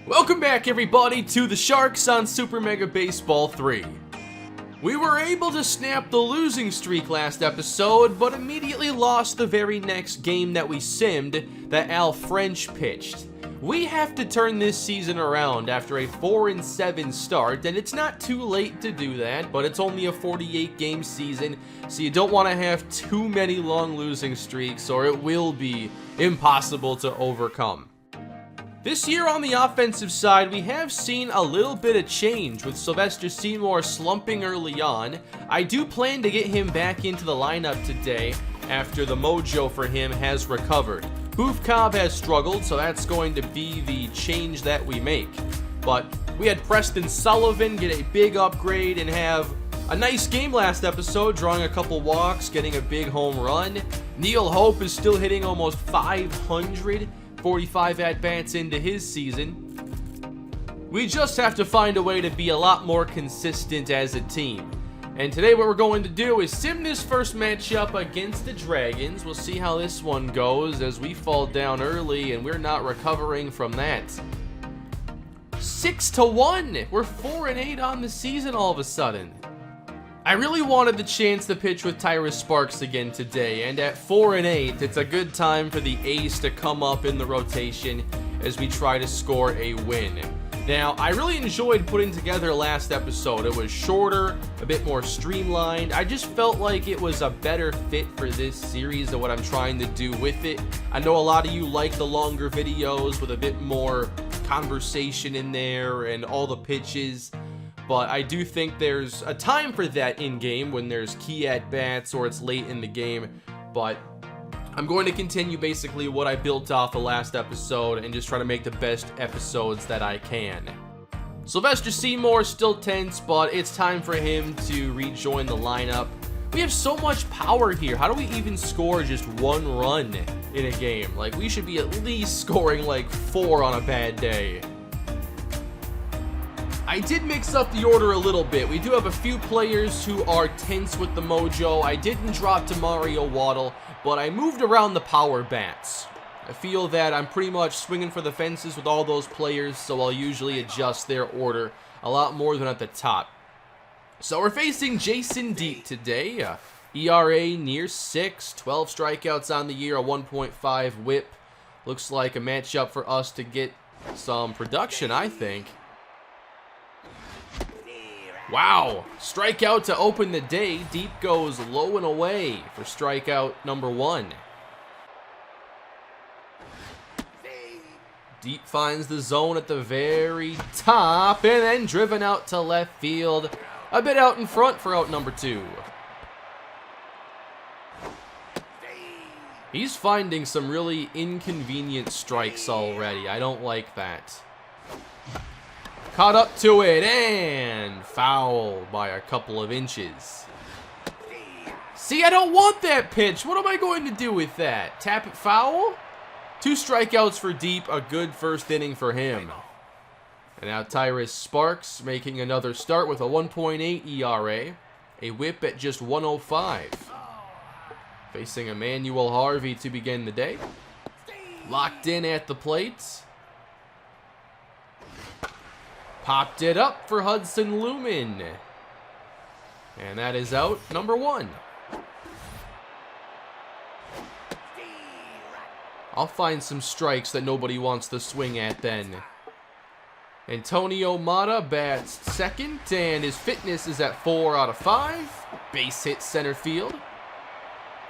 Welcome back, everybody, to the Sharks on Super Mega Baseball 3. We were able to snap the losing streak last episode, but immediately lost the very next game that we simmed that Al French pitched. We have to turn this season around after a 4-7 start, and it's not too late to do that, but it's only a 48-game season, so you don't want to have too many long losing streaks, or it will be impossible to overcome. This year on the offensive side, we have seen a little bit of change with Sylvester Seymour slumping early on. I do plan to get him back into the lineup today after the mojo for him has recovered. Boof Cobb has struggled, so that's going to be the change that we make. But we had Preston Sullivan get a big upgrade and have a nice game last episode, drawing a couple walks, getting a big home run. Neil Hope is still hitting almost 500. 45 at-bats into his season. We just have to find a way to be a lot more consistent as a team. And today what we're going to do is sim this first matchup against the Dragons. We'll see how this one goes as we fall down early and we're not recovering from that. 6-1! We're 4-8 on the season all of a sudden. I really wanted the chance to pitch with Tyrus Sparks again today, and at 4-8, it's a good time for the ace to come up in the rotation as we try to score a win. Now, I really enjoyed putting together last episode. It was shorter, a bit more streamlined. I just felt like it was a better fit for this series and what I'm trying to do with it. I know a lot of you like the longer videos with a bit more conversation in there and all the pitches. But I do think there's a time for that in-game when there's key at-bats or it's late in the game. But I'm going to continue basically what I built off the last episode and just try to make the best episodes that I can. Sylvester Seymour is still tense, but it's time for him to rejoin the lineup. We have so much power here. How do we even score just one run in a game? Like, we should be at least scoring like 4 on a bad day. I did mix up the order a little bit. We do have a few players who are tense with the mojo. I didn't drop to Mario Waddle, but I moved around the power bats. I feel that I'm pretty much swinging for the fences with all those players, so I'll usually adjust their order a lot more than at the top. So we're facing Jason Deep today. ERA near 6, 12 strikeouts on the year, a 1.5 whip. Looks like a matchup for us to get some production, I think. Wow, strikeout to open the day. Deep goes low and away for strikeout number 1. Deep finds the zone at the very top and then driven out to left field. A bit out in front for out number 2. He's finding some really inconvenient strikes already. I don't like that. Caught up to it and foul by a couple of inches. See, I don't want that pitch. What am I going to do with that? Tap it foul? 2 strikeouts for Deep, a good first inning for him. And now Tyrus Sparks making another start with a 1.8 ERA, a whip at just 105. Facing Emmanuel Harvey to begin the day. Locked in at the plate. Popped it up for Hudson Lumen. And that is out number 1. I'll find some strikes that nobody wants to swing at then. Antonio Mata bats second, and his fitness is at 4 out of 5. Base hit center field.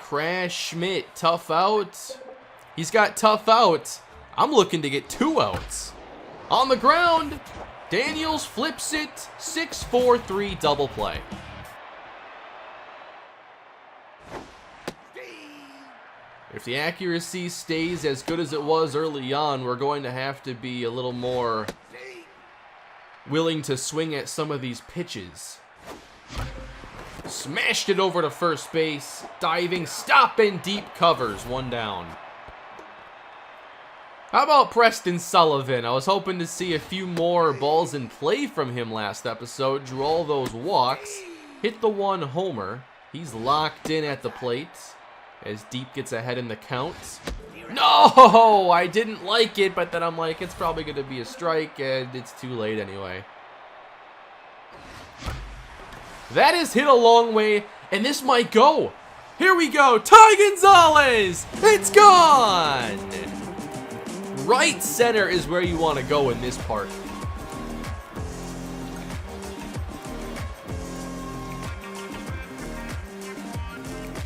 Crash Schmidt, tough out. He's got tough out. I'm looking to get 2 outs. On the ground. Daniels flips it, 6-4-3 double play. If the accuracy stays as good as it was early on, we're going to have to be a little more willing to swing at some of these pitches. Smashed it over to first base, diving, stop, and Deep covers, 1 down. How about Preston Sullivan? I was hoping to see a few more balls in play from him last episode. Drew all those walks. Hit the 1 homer. He's locked in at the plate as Deep gets ahead in the count. No, I didn't like it, but then I'm like, it's probably going to be a strike, and it's too late anyway. That is hit a long way, and this might go. Here we go, Ty Gonzalez! It's gone! Right center is where you want to go in this part.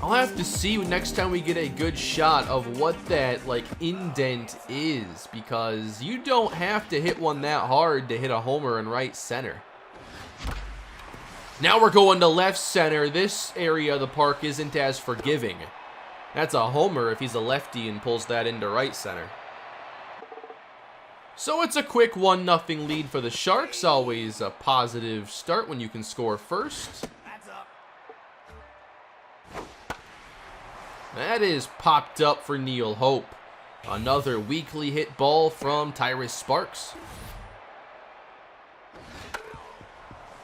I'll have to see next time we get a good shot of what that, like, indent is, because you don't have to hit one that hard to hit a homer in right center. Now we're going to left center. This area of the park isn't as forgiving. That's a homer if he's a lefty and pulls that into right center. So it's a quick 1-0 lead for the Sharks. Always a positive start when you can score first. That is popped up for Neil Hope. Another weakly hit ball from Tyrus Sparks.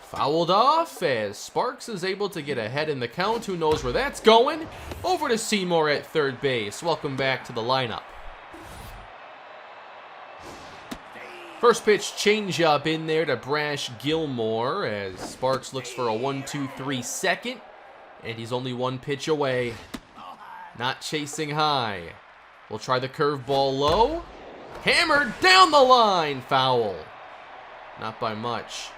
Fouled off as Sparks is able to get ahead in the count. Who knows where that's going? Over to Seymour at third base. Welcome back to the lineup. First pitch changeup in there to Brash Gilmore as Sparks looks for a 1-2-3 second. And he's only one pitch away. Not chasing high. We'll try the curveball low. Hammered down the line. Foul. Not by much.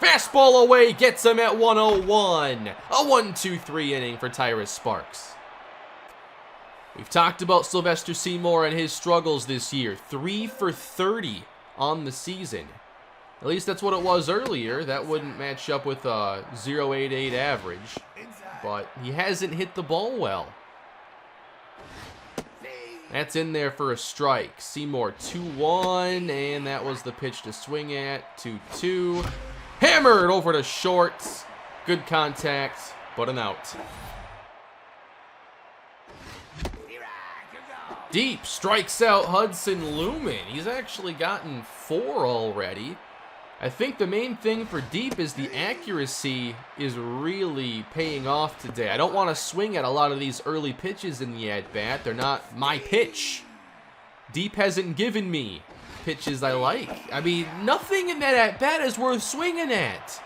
Fastball away, gets him at 101. A 1-2-3 inning for Tyrus Sparks. We've talked about Sylvester Seymour and his struggles this year. 3 for 30 on the season. At least that's what it was earlier. That wouldn't match up with a 0.88 average. But he hasn't hit the ball well. That's in there for a strike. Seymour 2-1, and that was the pitch to swing at. 2-2. Hammered over to short. Good contact, but an out. Deep strikes out Hudson Lumen. He's actually gotten 4 already. I think the main thing for Deep is the accuracy is really paying off today. I don't want to swing at a lot of these early pitches in the at-bat. They're not my pitch. Deep hasn't given me pitches I like. I mean, nothing in that at-bat is worth swinging at.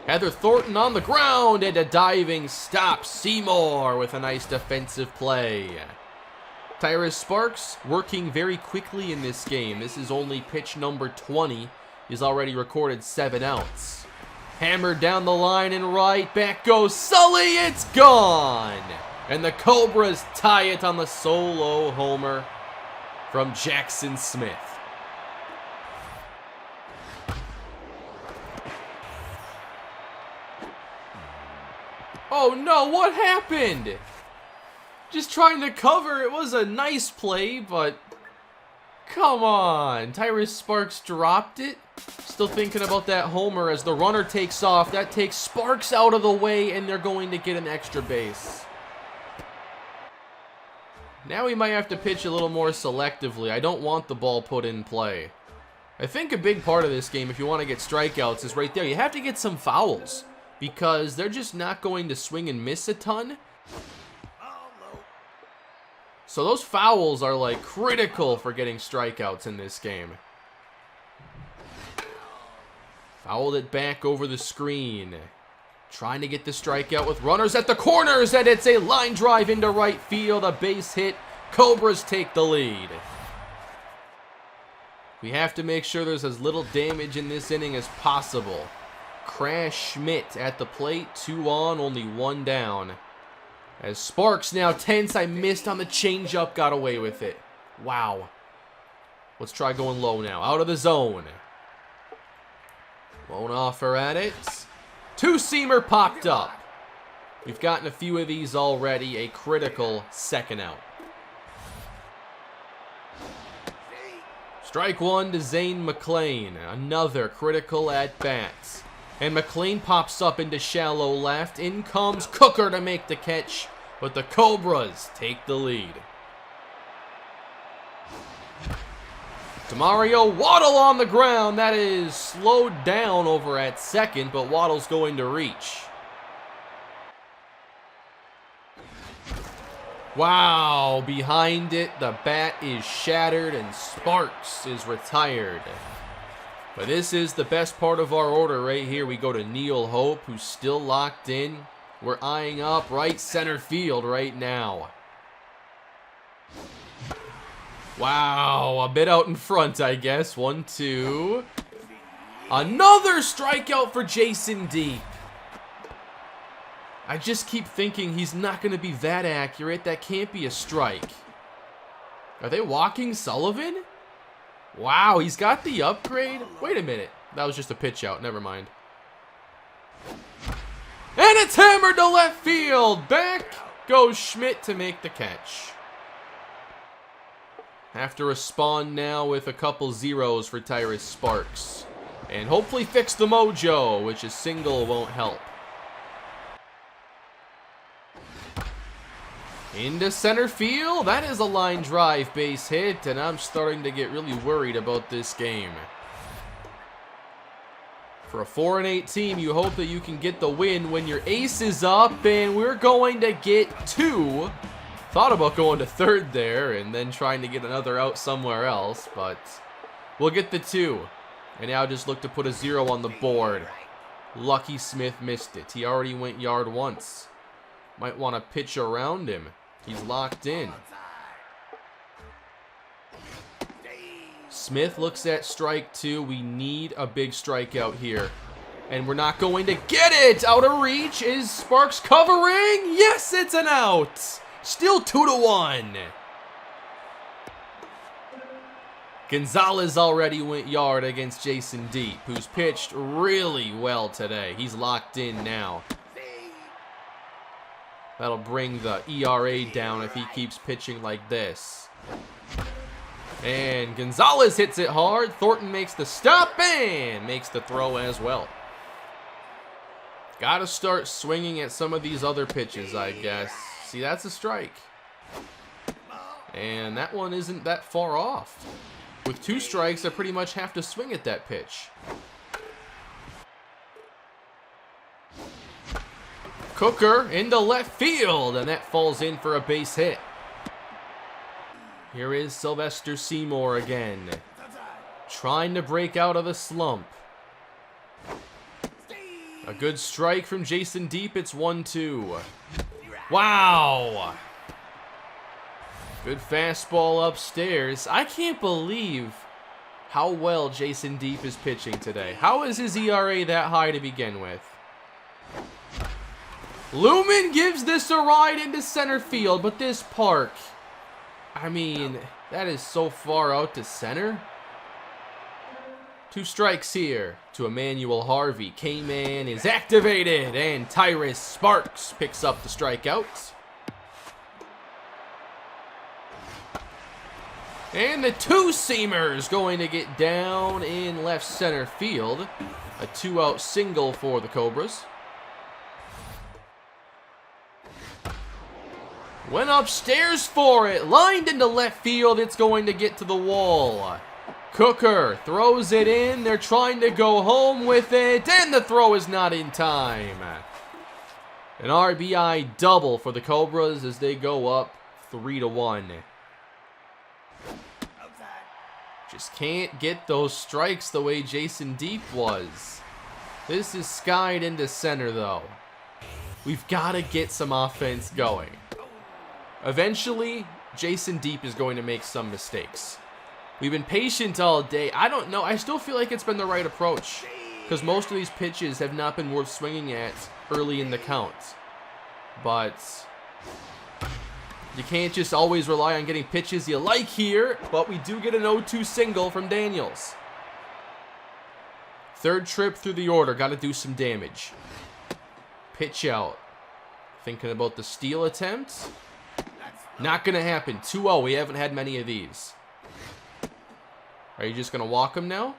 Heather Thornton on the ground and a diving stop. Seymour with a nice defensive play. Tyrus Sparks working very quickly in this game. This is only pitch number 20. He's already recorded 7 outs. Hammered down the line and right. Back goes Sully. It's gone. And the Cobras tie it on the solo homer from Jackson Smith. Oh no, what happened? Just trying to cover. It was a nice play, but come on. Tyrus Sparks dropped it. Still thinking about that homer as the runner takes off. That takes Sparks out of the way, and they're going to get an extra base. Now we might have to pitch a little more selectively. I don't want the ball put in play. I think a big part of this game, if you want to get strikeouts, is right there. You have to get some fouls because they're just not going to swing and miss a ton. So those fouls are like critical for getting strikeouts in this game. Fouled it back over the screen. Trying to get the strikeout with runners at the corners, and it's a line drive into right field, a base hit. Cobras take the lead. We have to make sure there's as little damage in this inning as possible. Crash Schmidt at the plate, 2 on, only 1 down. As Sparks now tense, I missed on the changeup, got away with it. Wow. Let's try going low now, out of the zone. Won't offer at it. 2-seamer popped up. We've gotten a few of these already, a critical second out. Strike 1 to Zane McClain, another critical at-bat. And McClain pops up into shallow left. In comes Cooker to make the catch, but the Cobras take the lead. Demario Waddle on the ground. That is slowed down over at second, but Waddle's going to reach. Wow, behind it, the bat is shattered and Sparks is retired. But this is the best part of our order right here. We go to Neil Hope, who's still locked in. We're eyeing up right center field right now. Wow, a bit out in front, I guess. 1-2. Another strikeout for Jason Deep. I just keep thinking he's not going to be that accurate. That can't be a strike. Are they walking Sullivan? Wow, he's got the upgrade. Wait a minute. That was just a pitch out. Never mind. And it's hammered to left field. Back goes Schmidt to make the catch. Have to respond now with a couple zeros for Tyrus Sparks. And hopefully fix the mojo, which a single won't help. Into center field. That is a line drive base hit, and I'm starting to get really worried about this game. For a 4-8 team, you hope that you can get the win when your ace is up, and we're going to get 2. Thought about going to third there and then trying to get another out somewhere else, but we'll get the 2. And now just look to put a 0 on the board. Lucky Smith missed it. He already went yard once. Might want to pitch around him. He's locked in. Smith looks at strike 2. We need a big strikeout here. And we're not going to get it. Out of reach. Is Sparks covering? Yes, it's an out. Still 2-1. Gonzalez already went yard against Jason Deep, who's pitched really well today. He's locked in now. That'll bring the ERA down if he keeps pitching like this. And Gonzalez hits it hard. Thornton makes the stop and makes the throw as well. Gotta start swinging at some of these other pitches, I guess. See, that's a strike. And that one isn't that far off. With 2 strikes, I pretty much have to swing at that pitch. Cooker into left field, and that falls in for a base hit. Here is Sylvester Seymour again, trying to break out of the slump. A good strike from Jason Deep. It's 1-2. Wow. Good fastball upstairs. I can't believe how well Jason Deep is pitching today. How is his ERA that high to begin with? Lumen gives this a ride into center field, but this park, I mean, that is so far out to center. 2 strikes here to Emmanuel Harvey. K-Man is activated, and Tyrus Sparks picks up the strikeout. And the 2-seamer's going to get down in left center field. A 2-out single for the Cobras. Went upstairs for it. Lined into left field. It's going to get to the wall. Cooker throws it in. They're trying to go home with it. And the throw is not in time. An RBI double for the Cobras as they go up 3-1. Just can't get those strikes the way Jason Deep was. This is skied into center, though. We've got to get some offense going. Eventually, Jason Deep is going to make some mistakes. We've been patient all day. I don't know. I still feel like it's been the right approach, because most of these pitches have not been worth swinging at early in the count. But you can't just always rely on getting pitches you like here, but we do get an 0-2 single from Daniels. 3rd trip through the order. Got to do some damage. Pitch out. Thinking about the steal attempt. Not going to happen. 2-0. We haven't had many of these. Are you just going to walk him now?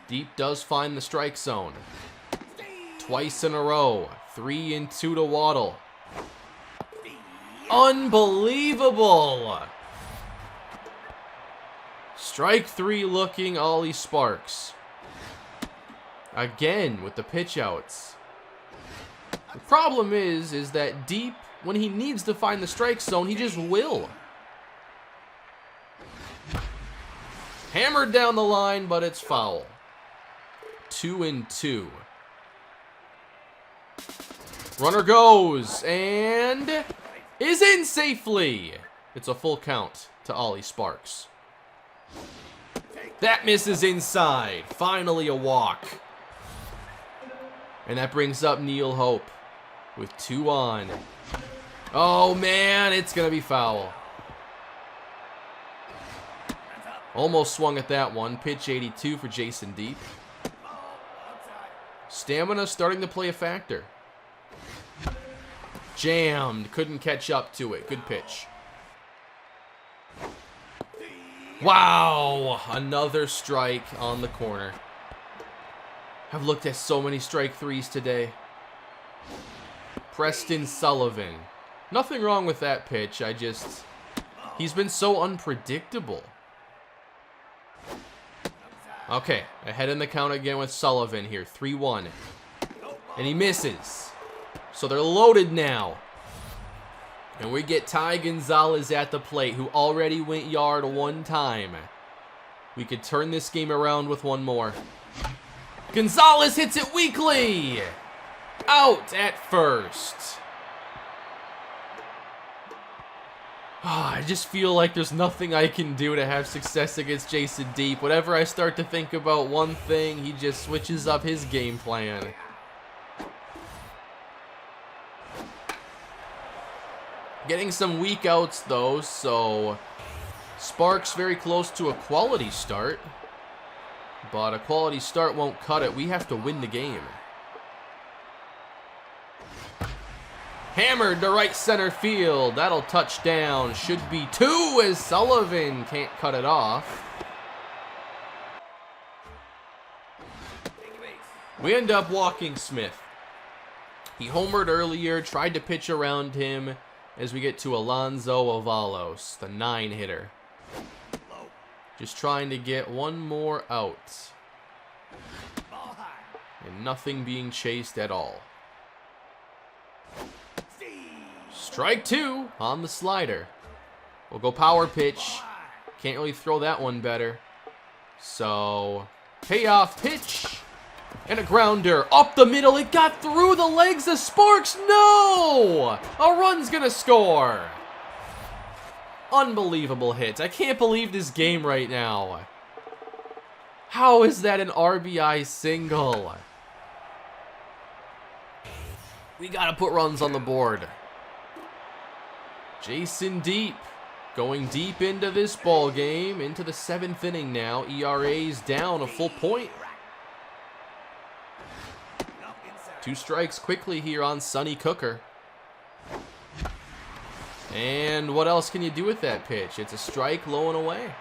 Deep does find the strike zone. Twice in a row. 3-2 to Waddle. Unbelievable. Strike 3 looking Ollie Sparks. Again with the pitch outs. The problem is that Deep, when he needs to find the strike zone, he just will. Hammered down the line, but it's foul. 2-2. Runner goes and is in safely. It's a full count to Ollie Sparks. That misses inside. Finally a walk. And that brings up Neil Hope with 2 on. Oh man, it's gonna be foul. Almost swung at that one. Pitch 82 for Jason Deep. Stamina starting to play a factor. Jammed. Couldn't catch up to it. Good pitch. Wow. Another strike on the corner. I've looked at so many strike threes today. Preston Sullivan. Nothing wrong with that pitch. He's been so unpredictable. Okay, ahead in the count again with Sullivan here. 3-1. And he misses. So they're loaded now. And we get Ty Gonzalez at the plate, who already went yard 1 time. We could turn this game around with 1 more. Gonzalez hits it weakly. Out at first. I just feel like there's nothing I can do to have success against Jason Deep. Whenever I start to think about one thing, he just switches up his game plan. Getting some weak outs though, so Sparks very close to a quality start. But a quality start won't cut it. We have to win the game. Hammered to right center field. That'll touch down. Should be 2 as Sullivan can't cut it off. We end up walking Smith. He homered earlier, tried to pitch around him as we get to Alonzo Avalos, the 9-hitter. Just trying to get 1 more out. And nothing being chased at all. Strike 2 on the slider. We'll go power pitch. Can't really throw that one better. So, payoff pitch. And a grounder up the middle. It got through the legs of Sparks. No! A run's gonna score. Unbelievable hits. I can't believe this game right now. How is that an RBI single? We gotta put runs on the board. Jason Deep going deep into this ball game, into the 7th inning now. ERA's down a full point. 2 strikes quickly here on Sonny Cooker. And what else can you do with that pitch? It's a strike low and away.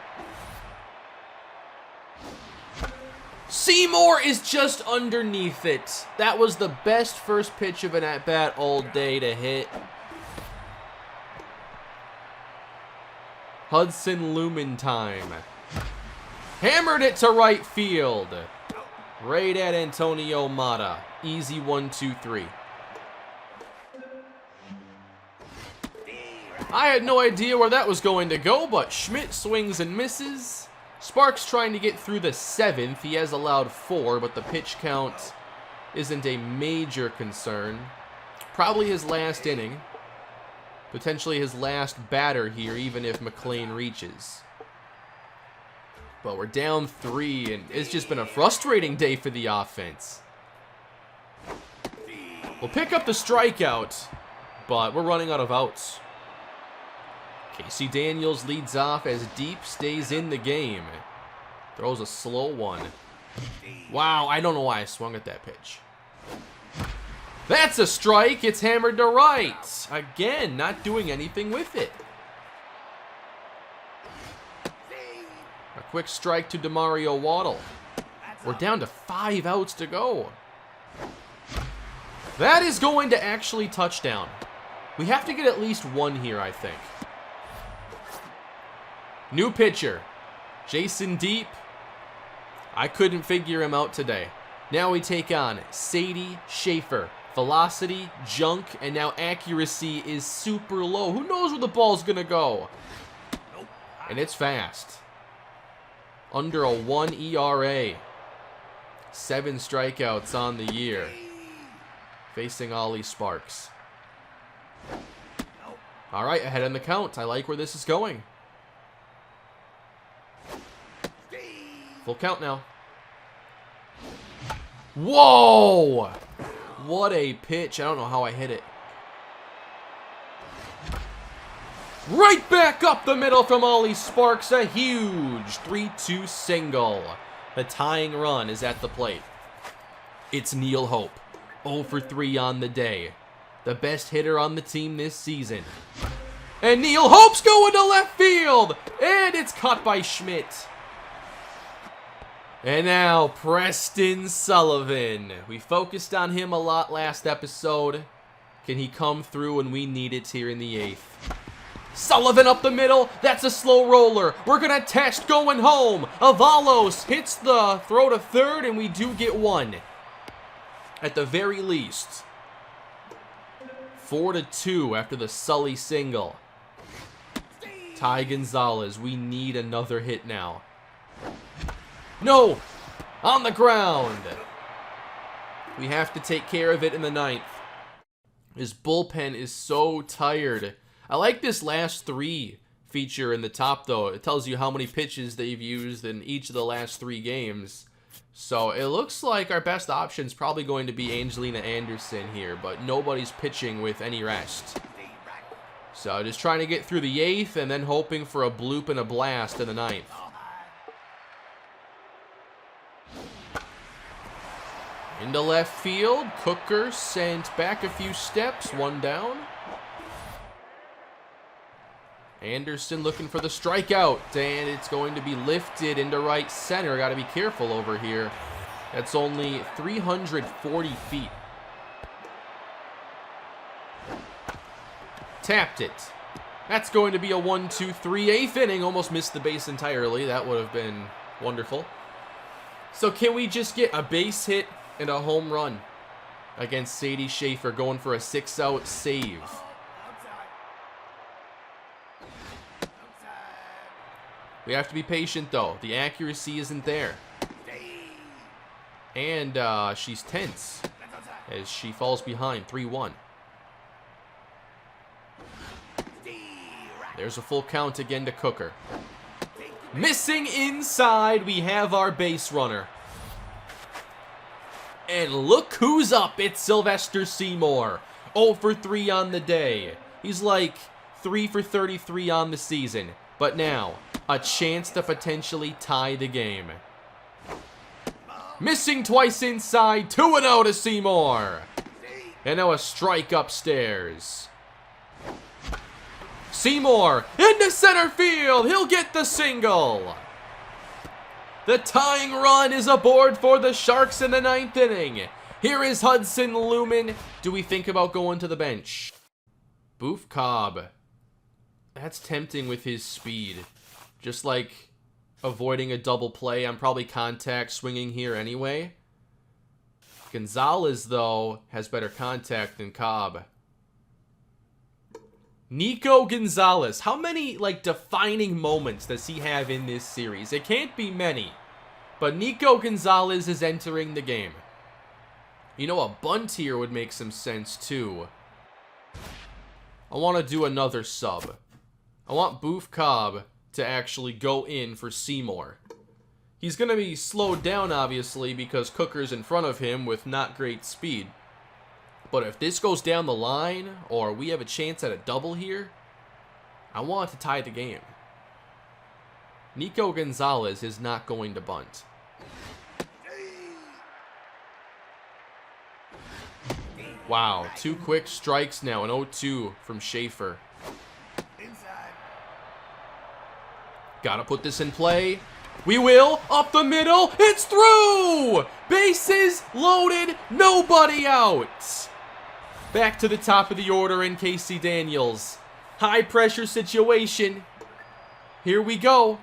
Seymour is just underneath it. That was the best first pitch of an at-bat all day to hit. Hudson Lumen time. Hammered it to right field. Right at Antonio Mata. Easy 1-2-3. I had no idea where that was going to go, but Schmidt swings and misses. Sparks trying to get through the 7th. He has allowed 4, but the pitch count isn't a major concern. Probably his last inning. Potentially his last batter here, even if McLean reaches. But we're down 3, and it's just been a frustrating day for the offense. We'll pick up the strikeout, but we're running out of outs. Casey Daniels leads off as Deep stays in the game. Throws a slow one. Wow, I don't know why I swung at that pitch. That's a strike. It's hammered to right. Again, not doing anything with it. A quick strike to DeMario Waddle. We're down to 5 outs to go. That is going to actually touchdown. We have to get at least 1 here, I think. New pitcher, Jason Deep. I couldn't figure him out today. Now we take on Sadie Schaefer, Velocity, junk, and now accuracy is super low. Who knows where the ball's gonna go? And it's fast. Under a 1 ERA. 7 strikeouts on the year. Facing Ollie Sparks. All right, ahead in the count. I like where this is going. Full count now. Whoa! What a pitch. I don't know how I hit it. Right back up the middle from Ollie Sparks. A huge 3-2 single. The tying run is at the plate. It's Neil Hope. 0 for 3 on the day. The best hitter on the team this season. And Neil Hope's going to left field. And it's caught by Schmidt. And now, Preston Sullivan. We focused on him a lot last episode. Can he come through when we need it here in the 8th? Sullivan up the middle. That's a slow roller. We're going to test going home. Avalos hits the throw to third, and we do get one. At the very least. 4-2 after the Sully single. Ty Gonzalez, we need another hit now. No! On the ground! We have to take care of it in the 9th. His bullpen is so tired. I like this last 3 feature in the top, though. It tells you how many pitches they've used in each of the last 3 games. So it looks like our best option is probably going to be Angelina Anderson here, but nobody's pitching with any rest. So just trying to get through the 8th and then hoping for a bloop and a blast in the 9th. Into left field, Cooker sent back a few steps, 1 down. Anderson looking for the strikeout, and it's going to be lifted into right center. Got to be careful over here. That's only 340 feet. Tapped it. That's going to be a 1-2-3, 8th inning. Almost missed the base entirely. That would have been wonderful. So can we just get a base hit and a home run against Sadie Schaefer, going for a 6-out save? We have to be patient, though. The accuracy isn't there. And she's tense as she falls behind 3-1. There's a full count again to Cooker. Missing inside, we have our base runner. And look who's up. It's Sylvester Seymour. 0 for 3 on the day. He's like 3 for 33 on the season. But now, a chance to potentially tie the game. Missing twice inside, 2-0 to Seymour. And now a strike upstairs. Seymour into center field. He'll get the single. The tying run is aboard for the Sharks in the 9th inning. Here is Hudson Lumen. Do we think about going to the bench? Boof Cobb. That's tempting with his speed. Just like avoiding a double play. I'm probably contact swinging here anyway. Gonzalez, though, has better contact than Cobb. Nico Gonzalez. How many, defining moments does he have in this series? It can't be many. But Nico Gonzalez is entering the game. You know, a bunt here would make some sense, too. I want to do another sub. I want Boof Cobb to actually go in for Seymour. He's going to be slowed down, obviously, because Cooker's in front of him with not great speed. But if this goes down the line, or we have a chance at a double here, I want to tie the game. Nico Gonzalez is not going to bunt. Wow, 2 quick strikes now, an 0-2 from Schaefer. Gotta put this in play. We will. Up the middle. It's through! Bases loaded. Nobody out. Back to the top of the order in Casey Daniels. High pressure situation. Here we go.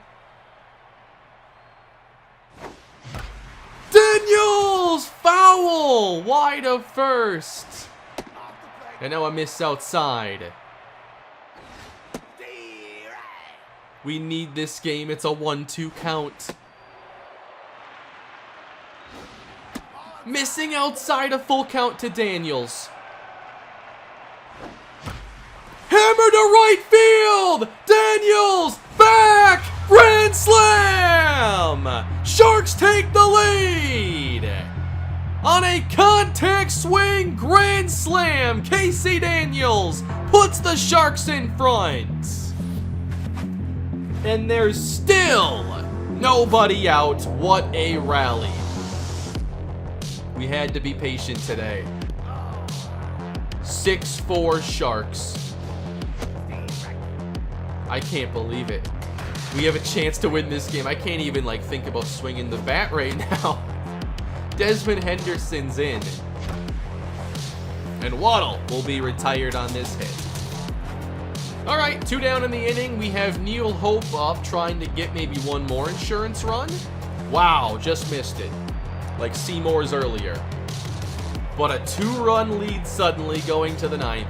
Daniels! Daniels! Foul! Wide of first. And now a miss outside. We need this game. It's a 1-2 count. Missing outside, a full count to Daniels. Hammer to right field! Daniels! Back! Grand slam! Sharks take the lead! On a contact swing grand slam, Casey Daniels puts the Sharks in front. And there's still nobody out. What a rally. We had to be patient today. 6-4 Sharks. I can't believe it. We have a chance to win this game. I can't even think about swinging the bat right now. Desmond Henderson's in. And Waddle will be retired on this hit. All right, 2 down in the inning. We have Neil Hope up, trying to get maybe one more insurance run. Wow, just missed it. Like Seymour's earlier. But a 2-run lead suddenly going to the 9th.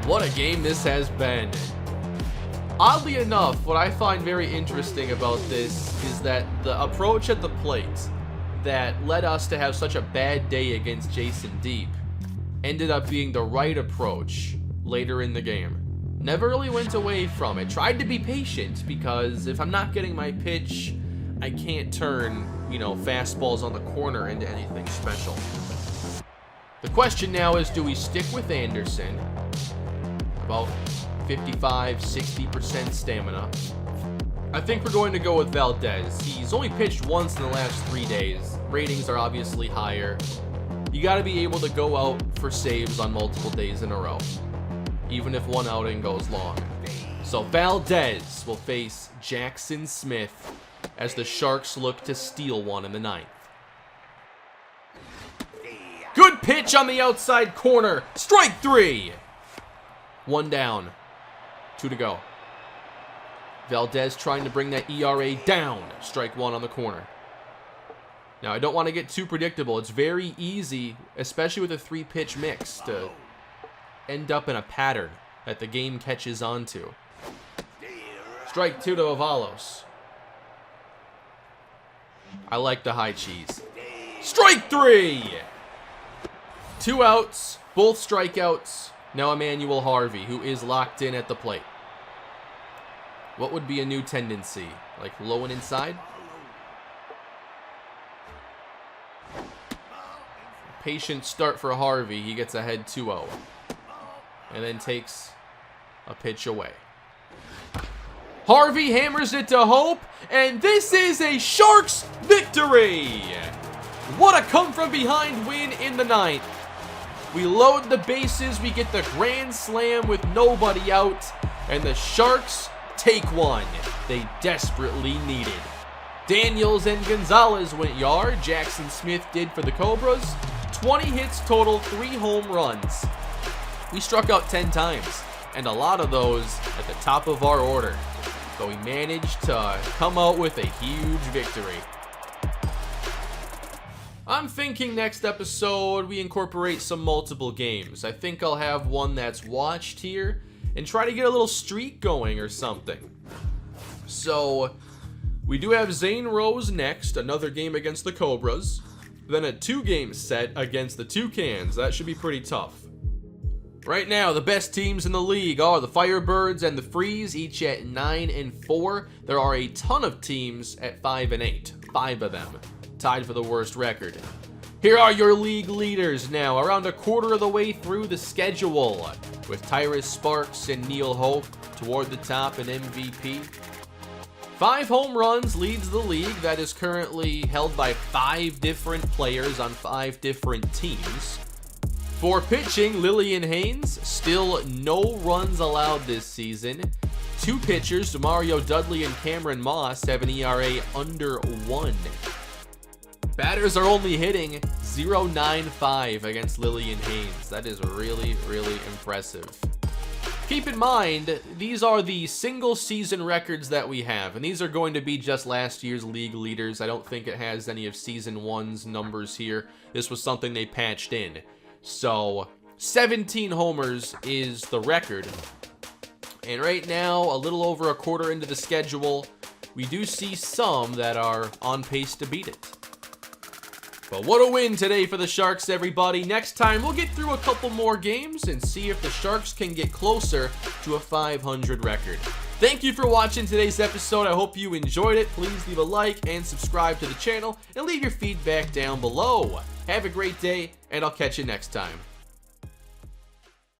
What a game this has been. Oddly enough, what I find very interesting about this is that the approach at the plate that led us to have such a bad day against Jason Deep ended up being the right approach later in the game. Never really went away from it. Tried to be patient, because if I'm not getting my pitch, I can't turn, fastballs on the corner into anything special. The question now is, do we stick with Anderson? About 55-60% stamina. I think we're going to go with Valdez. He's only pitched once in the last 3 days. Ratings are obviously higher. You got to be able to go out for saves on multiple days in a row, even if one outing goes long. So Valdez will face Jackson Smith as the Sharks look to steal one in the 9th. Good pitch on the outside corner. Strike 3. 1 down. 2 to go. Valdez trying to bring that ERA down. Strike 1 on the corner. Now, I don't want to get too predictable. It's very easy, especially with a 3-pitch mix, to end up in a pattern that the game catches on to. Strike 2 to Avalos. I like the high cheese. Strike 3! 2 outs, both strikeouts. Now Emmanuel Harvey, who is locked in at the plate. What would be a new tendency? Like low and inside? Patient start for Harvey. He gets ahead 2-0. And then takes a pitch away. Harvey hammers it to Hope, and this is a Sharks victory! What a come-from-behind win in the 9th. We load the bases, we get the grand slam with nobody out, and the Sharks take one they desperately needed. Daniels and Gonzalez went yard. Jackson Smith did for the Cobras. 20 hits total, 3 home runs. We struck out 10 times, and a lot of those at the top of our order. But we managed to come out with a huge victory. I'm thinking next episode we incorporate some multiple games. I think I'll have one that's watched here and try to get a little streak going or something. So we do have Zane Rose next, another game against the Cobras. Then a 2-game set against the Toucans. That should be pretty tough. Right now, the best teams in the league are the Firebirds and the Freeze, each at 9-4. There are a ton of teams at 5-8, 5 of them, tied for the worst record. Here are your league leaders now, around a quarter of the way through the schedule, with Tyrus Sparks and Neil Hope toward the top in MVP. 5 home runs leads the league. That is currently held by 5 different players on 5 different teams. For pitching, Lillian Haynes, still no runs allowed this season. 2 pitchers, Demario Dudley and Cameron Moss, have an ERA under 1. Batters are only hitting .095 against Lillian Haynes. That is really, really impressive. Keep in mind, these are the single season records that we have, and these are going to be just last year's league leaders. I don't think it has any of season 1's numbers here. This was something they patched in. So, 17 homers is the record. And right now, a little over a quarter into the schedule, we do see some that are on pace to beat it. But what a win today for the Sharks, everybody. Next time, we'll get through a couple more games and see if the Sharks can get closer to a 500 record. Thank you for watching today's episode. I hope you enjoyed it. Please leave a like and subscribe to the channel and leave your feedback down below. Have a great day, and I'll catch you next time.